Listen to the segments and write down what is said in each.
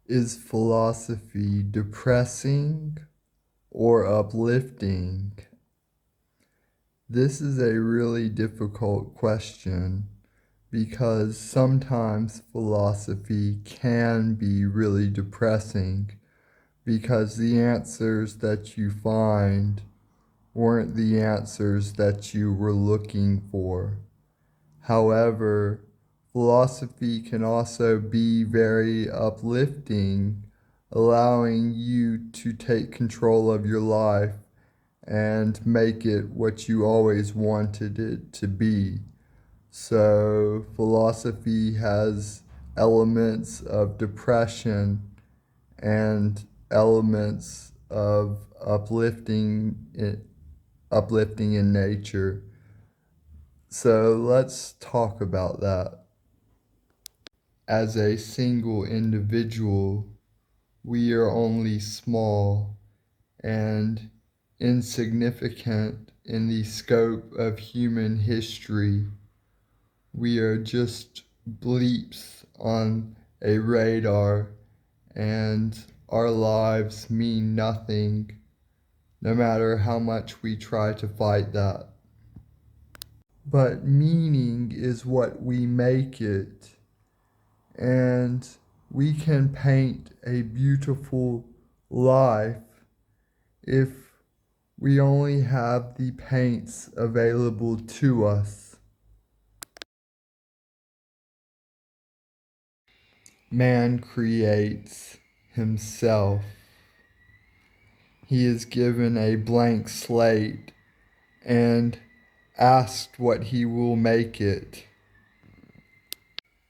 Is philosophy depressing or uplifting? This is a really difficult question because sometimes philosophy can be really depressing because the answers that you find weren't the answers that you were looking for. However, philosophy can also be very uplifting, allowing you to take control of your life and make it what you always wanted it to be. So, philosophy has elements of depression and elements of uplifting in nature. So let's talk about that. As a single individual, we are only small and insignificant in the scope of human history. We are just bleeps on a radar, and our lives mean nothing, no matter how much we try to fight that. But meaning is what we make it, and we can paint a beautiful life if we only have the paints available to us. Man creates himself. He is given a blank slate and asked what he will make it.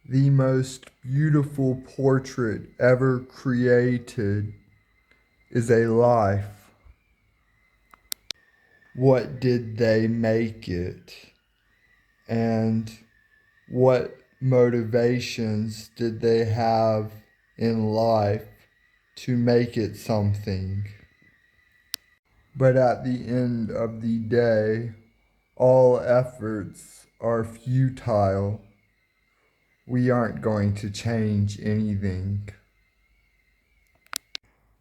The most beautiful portrait ever created is a life. What did they make it? And what motivations did they have in life to make it something? But at the end of the day, all efforts are futile. We aren't going to change anything.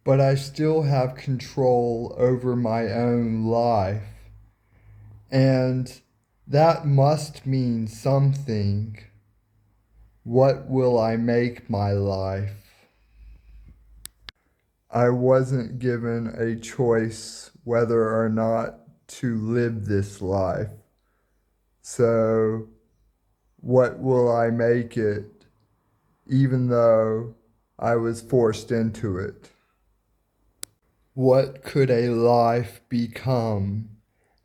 But I still have control over my own life. And that must mean something. What will I make my life? I wasn't given a choice whether or not to live this life. So, what will I make it, even though I was forced into it? What could a life become,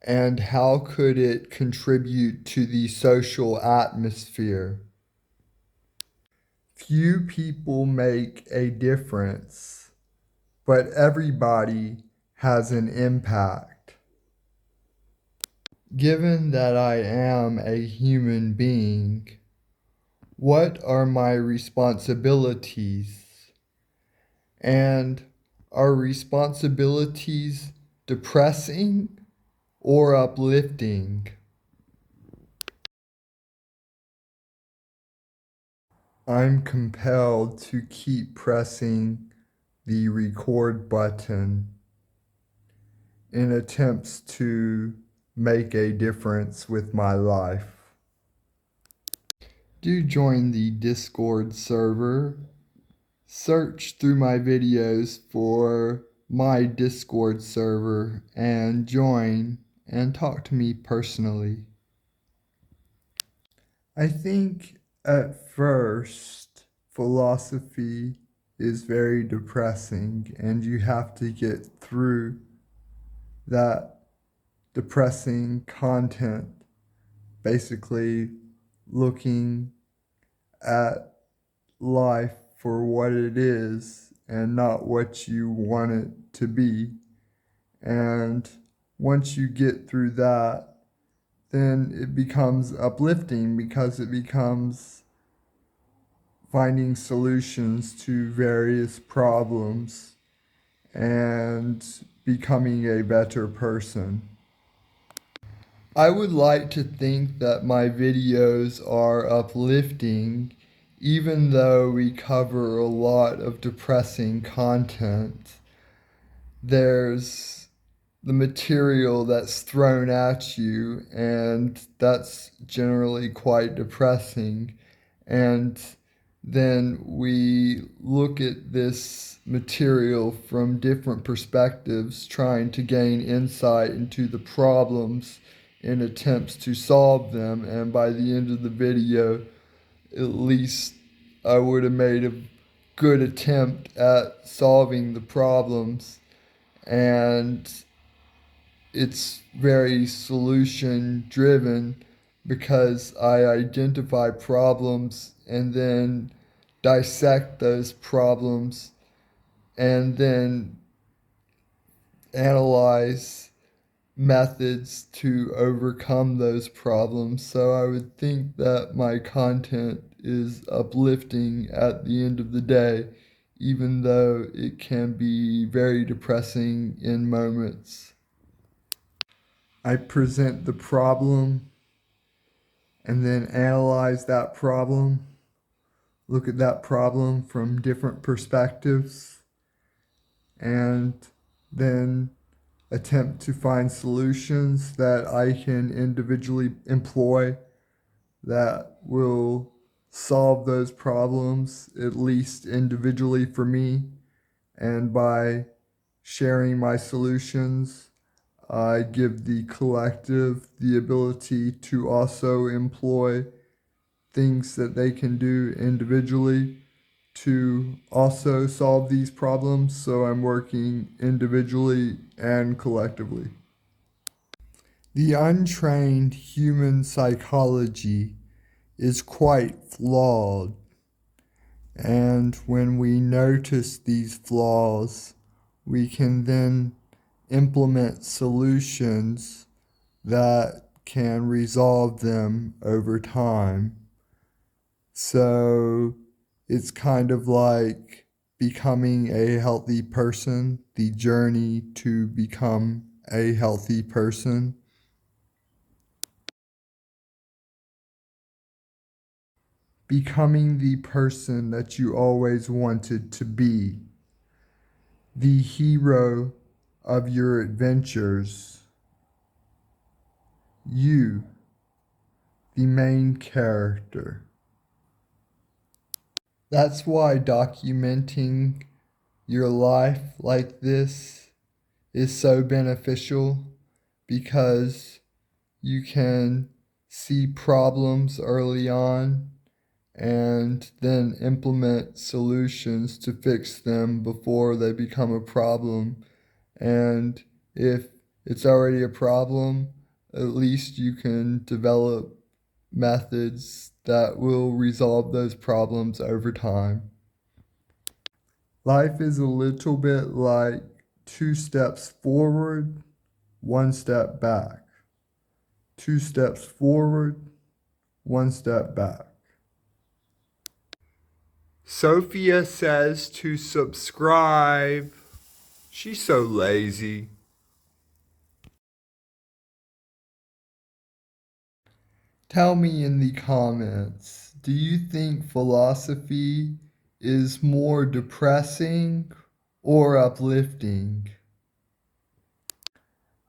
and how could it contribute to the social atmosphere? Few people make a difference, but everybody has an impact. Given that I am a human being, what are my responsibilities? And are responsibilities depressing or uplifting? I'm compelled to keep pressing the record button in attempts to make a difference with my life. Do join the Discord server. Search through my videos for my Discord server and join and talk to me personally. I think at first philosophy is very depressing, and you have to get through that depressing content, basically looking at life for what it is and not what you want it to be. And once you get through that, then it becomes uplifting because it becomes finding solutions to various problems and becoming a better person. I would like to think that my videos are uplifting, even though we cover a lot of depressing content, there's the material that's thrown at you, and that's generally quite depressing. And then we look at this material from different perspectives, trying to gain insight into the problems in attempts to solve them. And by the end of the video, at least I would have made a good attempt at solving the problems. And it's very solution driven because I identify problems and then dissect those problems and then analyze methods to overcome those problems. So I would think that my content is uplifting at the end of the day, even though it can be very depressing in moments. I present the problem and then analyze that problem, look at that problem from different perspectives, and then attempt to find solutions that I can individually employ that will solve those problems, at least individually for me. And by sharing my solutions, I give the collective the ability to also employ things that they can do individually to also solve these problems. So I'm working individually and collectively. The untrained human psychology is quite flawed, and when we notice these flaws, we can then implement solutions that can resolve them over time. So it's kind of like becoming a healthy person, the journey to become a healthy person. Becoming the person that you always wanted to be, the hero of your adventures, you, the main character. That's why documenting your life like this is so beneficial, because you can see problems early on and then implement solutions to fix them before they become a problem. And if it's already a problem, at least you can develop methods that will resolve those problems over time. Life is a little bit like 2 steps forward, 1 step back. 2 steps forward, 1 step back. Sophia says to subscribe. She's so lazy. Tell me in the comments, do you think philosophy is more depressing or uplifting?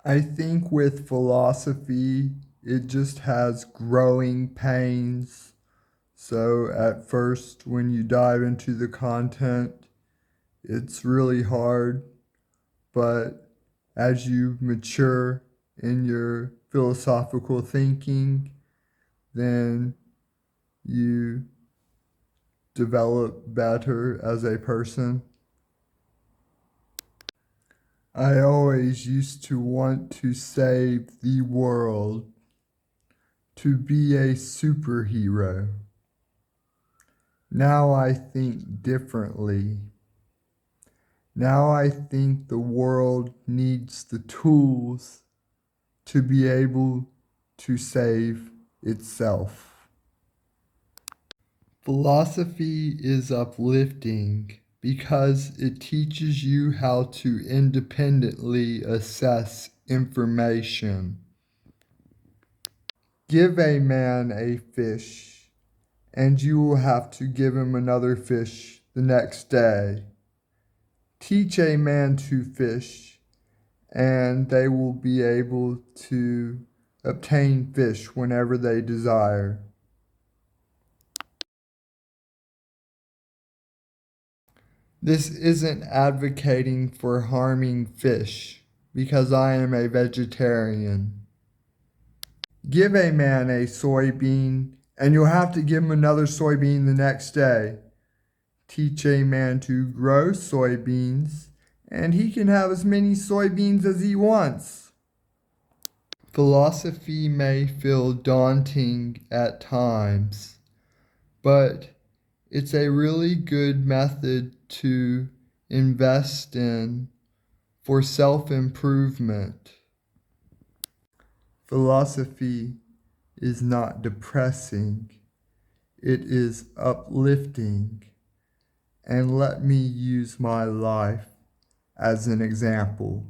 I think with philosophy, it just has growing pains. So at first, when you dive into the content, it's really hard. But as you mature in your philosophical thinking, then you develop better as a person. I always used to want to save the world, to be a superhero. Now I think differently. Now I think the world needs the tools to be able to save itself. Philosophy is uplifting because it teaches you how to independently assess information. Give a man a fish, and you will have to give him another fish the next day. Teach a man to fish, and they will be able to obtain fish whenever they desire. This isn't advocating for harming fish, because I am a vegetarian. Give a man a soybean, and you'll have to give him another soybean the next day. Teach a man to grow soybeans, and he can have as many soybeans as he wants. Philosophy may feel daunting at times, but it's a really good method to invest in for self-improvement. Philosophy is not depressing, it is uplifting. And let me use my life as an example.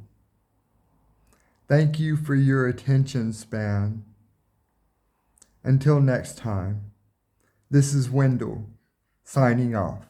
Thank you for your attention span. Until next time, this is Wendell, signing off.